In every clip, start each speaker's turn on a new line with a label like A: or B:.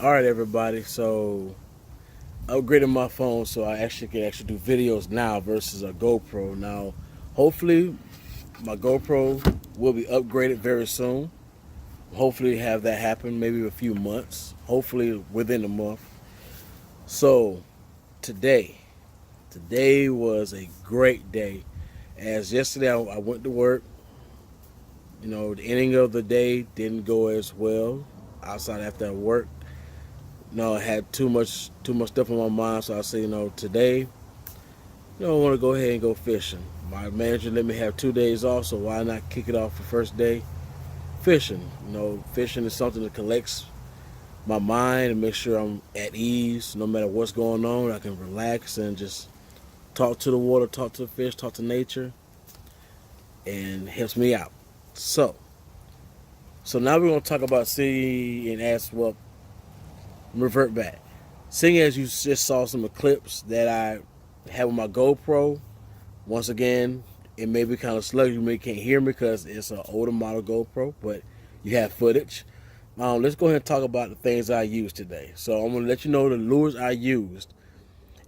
A: All right, everybody. So upgrading my phone so I actually can do videos now versus a GoPro. Now, hopefully, my GoPro will be upgraded very soon. Hopefully, have that happen maybe a few months. Hopefully, within a month. So today, today was a great day. As yesterday, I went to work. The ending of the day didn't go as well. Outside after work, I had too much stuff on my mind. So I said, today, I want to go ahead and go fishing. My manager let me have 2 days off, so why not kick it off the first day fishing? Fishing is something that collects my mind and make sure I'm at ease no matter what's going on. I can relax and just talk to the water, talk to the fish, talk to nature, and helps me out. So now we're gonna talk about seeing and ask. Well, revert back. Seeing as you just saw some clips that I have on my GoPro. Once again, it may be kind of sluggy. You may can't hear me because it's an older model GoPro, but you have footage. Let's go ahead and talk about the things I used today. So I'm gonna let you know the lures I used,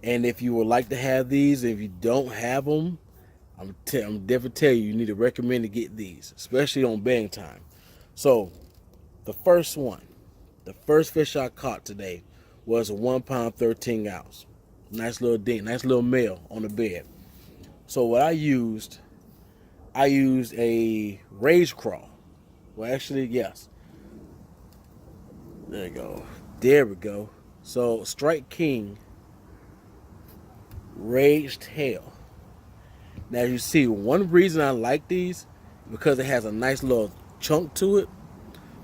A: and if you would like to have these, if you don't have them, I'm definitely tell you need to recommend to get these, especially on bedding time. So the first one, the first fish I caught today was a 1 pound 13 ounce. Nice little dink, nice little male on the bed. So what I used a rage crawl. Well, actually, yes. There you go. There we go. So Strike King Rage Tail. Now you see, one reason I like these because it has a nice little chunk to it.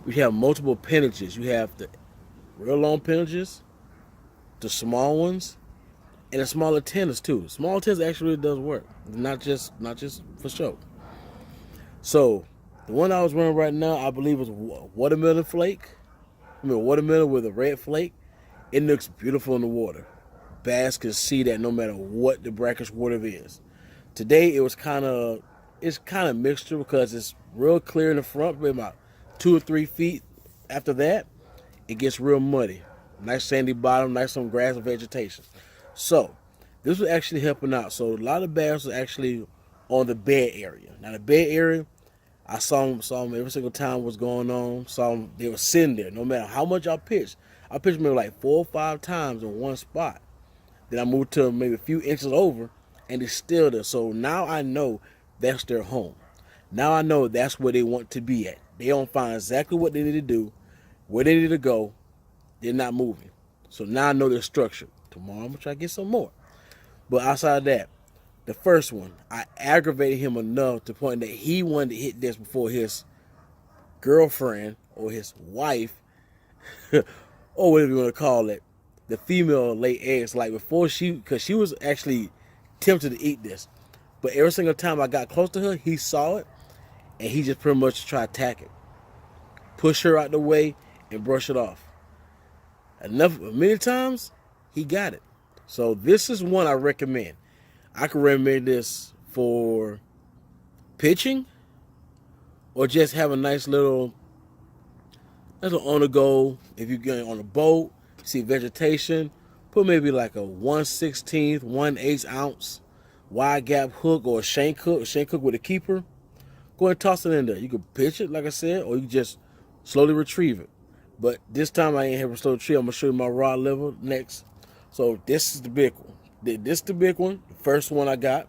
A: We have multiple appendages. You have the real long appendages, the small ones, and the smaller tenders too. Small tenders actually does work, not just for show. So the one I was wearing right now, I believe, was watermelon flake. Watermelon with a red flake. It looks beautiful in the water. Bass can see that no matter what the brackish water is. Today it's kind of mixture because it's real clear in the front, but about 2 or 3 feet after that, it gets real muddy. Nice sandy bottom, nice some grass and vegetation. So this was actually helping out. So a lot of bass was actually on the bed area. Now the bed area, I saw them every single time what's going on. Saw them, they were sitting there. No matter how much I pitched maybe like 4 or 5 times in one spot. Then I moved to maybe a few inches over, and it's still there. So now I know that's their home. Now I know that's where they want to be at. They don't find exactly what they need to do, where they need to go. They're not moving. So now I know their structure. Tomorrow I'm gonna try to get some more. But outside of that, the first one, I aggravated him enough to the point that he wanted to hit this before his girlfriend or his wife, or whatever you want to call it, the female lay eggs. Like before because she was actually tempted to eat this. But every single time I got close to her, he saw it, and he just pretty much tried to attack it. Push her out the way and brush it off. Many times, he got it. So this is one I recommend. I can recommend this for pitching or just have a nice little on the go. If you're going on a boat, see vegetation, put maybe like a 1/16, 1/8 ounce wide gap hook or a shank hook with a keeper. Go ahead and toss it in there. You can pitch it, like I said, or you can just slowly retrieve it. But this time I ain't have a slow retrieve. I'm going to show you my rod level next. So this is the big one. This is the big one, the first one I got.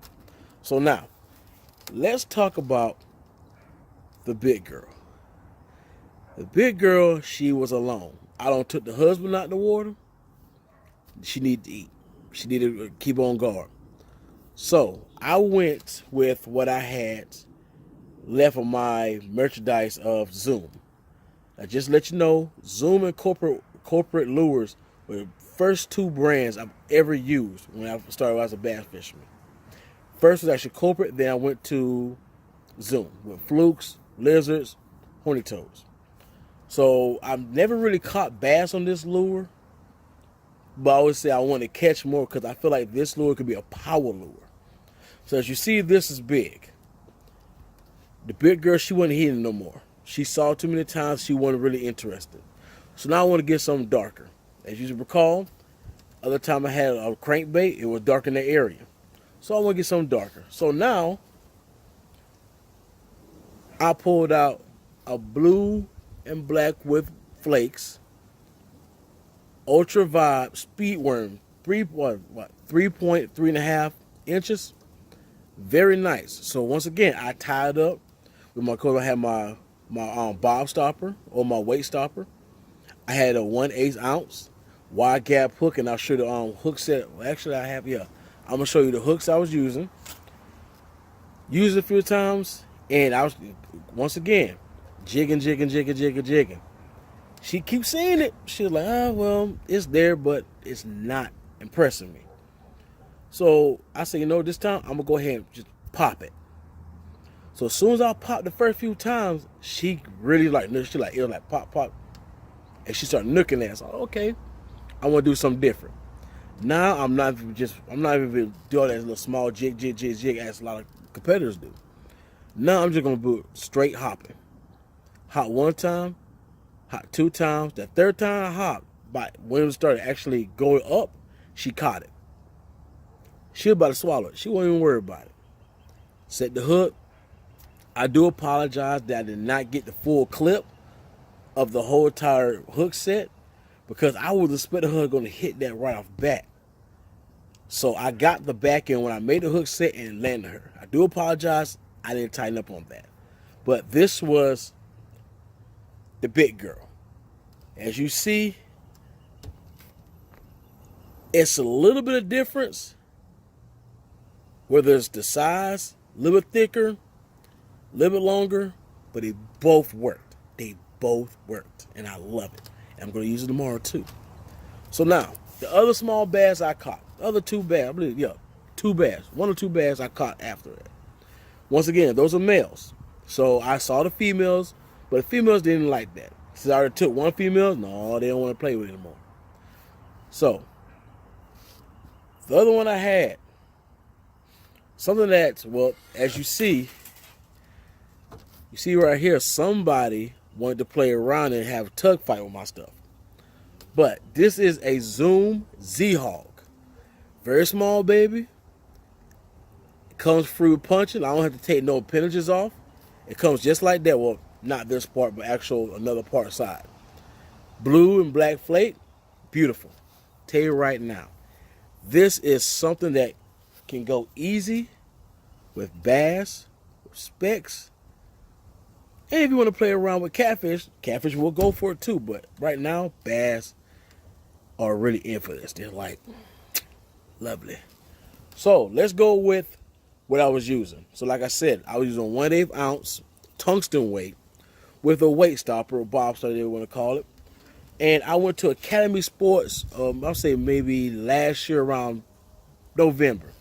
A: So now, let's talk about the big girl. The big girl, she was alone. I don't took the husband out the water. She needed to eat. She needed to keep on guard. So I went with what I had left of my merchandise of Zoom. I just let you know, Zoom and corporate lures were the first two brands I've ever used when I started as a bass fisherman. First was actually corporate, then I went to Zoom with flukes, lizards, horny toads. So I've never really caught bass on this lure, but I always say I want to catch more because I feel like this lure could be a power lure. So as you see, this is big. The big girl, she wasn't hitting no more. She saw it too many times. She wasn't really interested. So now I want to get something darker. As you recall, other time I had a crankbait, it was dark in the area. So I want to get something darker. So now I pulled out a blue and black with flakes, Ultra Vibe Speed Worm, 3.3.5 inches. Very nice. So once again, I tied up with my coat. I had my bob stopper or my weight stopper. I had a 1/8 ounce wide gap hook, and I'll show you the hook set. Well, actually, I have, yeah. I'm gonna show you the hooks I was using. Used it a few times, and I was once again jigging. She keeps saying it. She's like, oh well, it's there, but it's not impressing me. So I said, this time I'm gonna go ahead and just pop it. So as soon as I popped the first few times, she really it was like pop, and she started nooking at us. Like, okay, I want to do something different. Now I'm not even doing that little small jig as a lot of competitors do. Now I'm just gonna do straight hopping. Hop one time, hop two times. The third time I hopped, but when it started actually going up, she caught it. She was about to swallow it. She wasn't even worried about it. Set the hook. I do apologize that I did not get the full clip of the whole entire hook set, because I was expecting her going to hit that right off bat. So I got the back end when I made the hook set and landed her. I do apologize. I didn't tighten up on that. But this was the big girl. As you see, it's a little bit of difference, whether it's the size, a little bit thicker, a little bit longer, but they both worked. They both worked, and I love it. And I'm going to use it tomorrow too. So now, the other small bass I caught, the other two bass, I believe, yeah, two bass, one or two bass I caught after that. Once again, those are males. So I saw the females, but the females didn't like that. Since I already took one female, no, they don't want to play with it anymore. So, the other one I had, something that, well, as you see right here, somebody wanted to play around and have a tug fight with my stuff. But this is a Zoom Z-Hog. Very small, baby. It comes through punching. I don't have to take no appendages off. It comes just like that. Well, not this part, but another part side. Blue and black flake. Beautiful. Tell you right now, this is something that can go easy with bass, with specks. And if you want to play around with catfish will go for it too. But right now, bass are really in for this. They're like, lovely. So let's go with what I was using. So like I said, I was using 1/8 ounce tungsten weight with a weight stopper, or bob stopper, they want to call it. And I went to Academy Sports, I'll say maybe last year around November.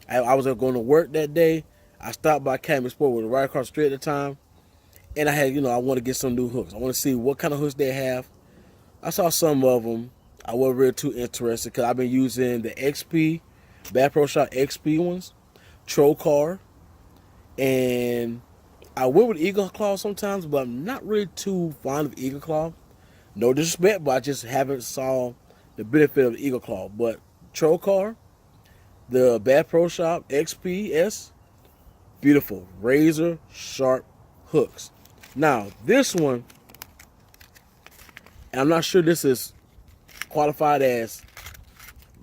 A: I was going to work that day. I stopped by Academy Sports, was right across the street at the time. And I had, I want to get some new hooks. I want to see what kind of hooks they have. I saw some of them. I wasn't really too interested because I've been using the XP, Bass Pro Shop XP ones, Trocar, and I went with Eagle Claw sometimes, but I'm not really too fond of Eagle Claw. No disrespect, but I just haven't saw the benefit of Eagle Claw. But Trocar, the Bass Pro Shop XPS, beautiful, razor sharp hooks. Now, this one, and I'm not sure this is qualified as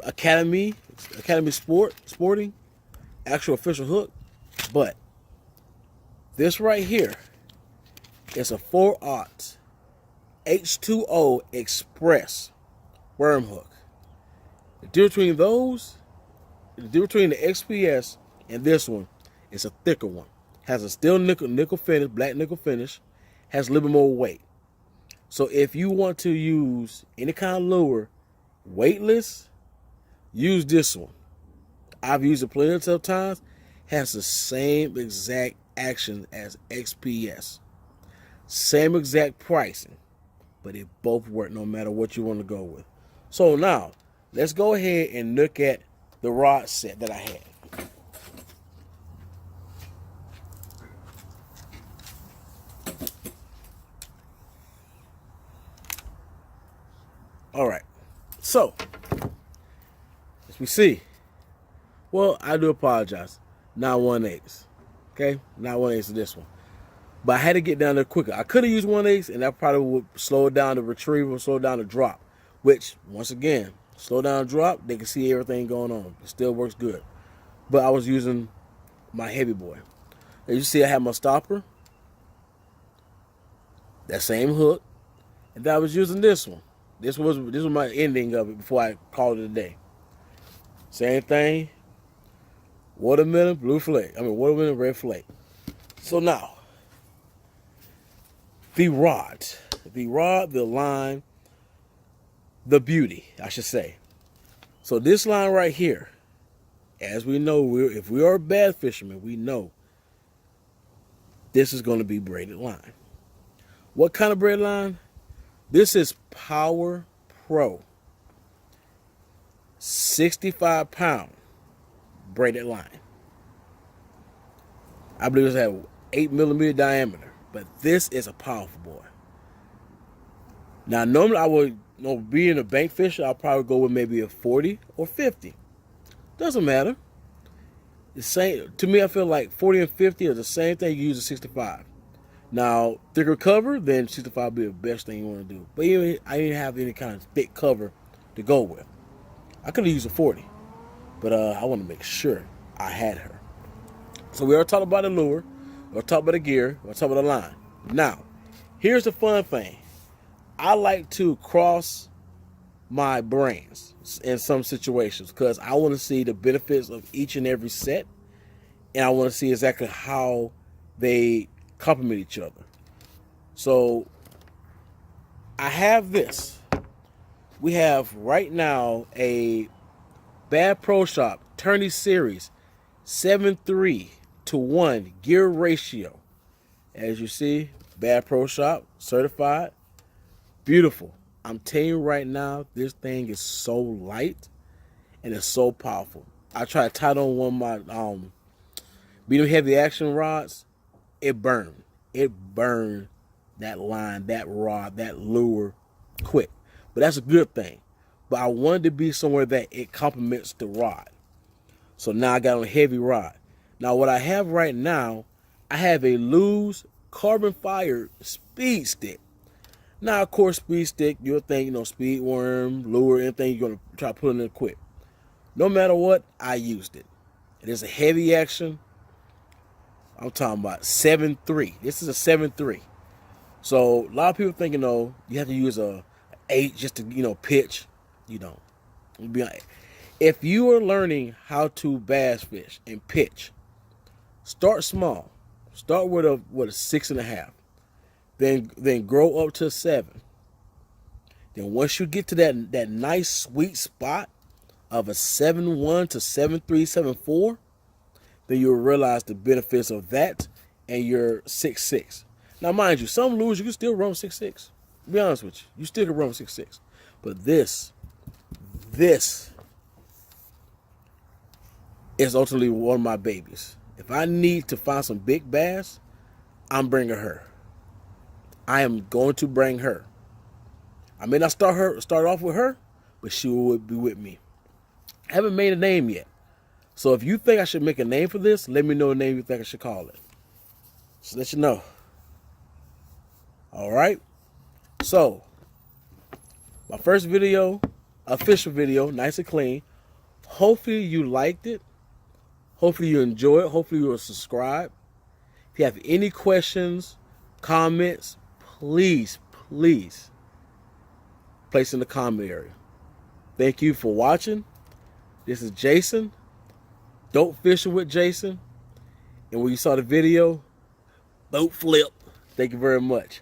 A: Academy Sporting, actual official hook, but this right here is a 4/0 H2O Express worm hook. The difference between the XPS and this one is a thicker one. Has a steel nickel finish, black nickel finish, has a little bit more weight. So if you want to use any kind of lure weightless, use this one. I've used it plenty of times. Has the same exact action as XPS. Same exact pricing. But they both work no matter what you want to go with. So now, let's go ahead and look at the rod set that I had. All right. So, as we see, well, I do apologize. Not 1/8. Okay? Not 1/8 of this one. But I had to get down there quicker. I could have used 1/8, and that probably would slow down the retrieval, slow down the drop. Which, once again, slow down the drop, they can see everything going on. It still works good. But I was using my heavy boy. As you see, I have my stopper. That same hook. And then I was using this one. This was my ending of it before I called it a day. Same thing. Watermelon, blue flake. Watermelon, red flake. So now, the rod, the line, the beauty, I should say. So this line right here, as we know, if we are bass fishermen, we know this is going to be braided line. What kind of braided line? This is Power Pro 65-pound braided line. I believe it's at 8mm diameter, but this is a powerful boy. Now, normally I would, being a bank fisher, I'll probably go with maybe a 40 or 50. Doesn't matter. The same to me. I feel like 40 and 50 are the same thing. You use a 65. Now, thicker cover, then 65 would be the best thing you want to do. But I didn't have any kind of thick cover to go with. I could have used a 40, but I want to make sure I had her. So we already talked about the lure, we already talked about the gear, we already talked about the line. Now, here's the fun thing. I like to cross my brands in some situations because I want to see the benefits of each and every set, and I want to see exactly how they complement each other. So I have this. We have right now a Bass Pro Shop Tourney Series 7:3-1 gear ratio. As you see, Bass Pro Shop certified. Beautiful. I'm telling you right now, this thing is so light and it's so powerful. I tried to tie it on one of my medium heavy action rods. It burned. It burned that line, that rod, that lure quick. But that's a good thing. But I wanted to be somewhere that it complements the rod. So now I got on a heavy rod. Now what I have right now, I have a Lew's carbon fired speed stick. Now, of course, speed stick, you'll think, speed worm, lure, anything you're going to try to put in there quick. No matter what, I used it. It is a heavy action. I'm talking about 7.3. This is a 7.3. So a lot of people think, you have to use a 8 just to, pitch. You don't. If you are learning how to bass fish and pitch, start small. Start with a 6.5. Then grow up to 7. Then once you get to that nice sweet spot of a 7.1 to 7.3, 7.4, then you'll realize the benefits of that and your 6.6. Now, mind you, some lures you can still run 6.6. To be honest with you, you still can run 6.6. But this is ultimately one of my babies. If I need to find some big bass, I'm bringing her. I am going to bring her. I may not start off with her, but she will be with me. I haven't made a name yet. So if you think I should make a name for this, let me know the name you think I should call it. Just let you know. All right. So my first video, official video, nice and clean. Hopefully you liked it. Hopefully you enjoy it. Hopefully you will subscribe. If you have any questions, comments, please place in the comment area. Thank you for watching. This is Jason, Dope Fishing with Jason. And when you saw the video, boat flip. Thank you very much.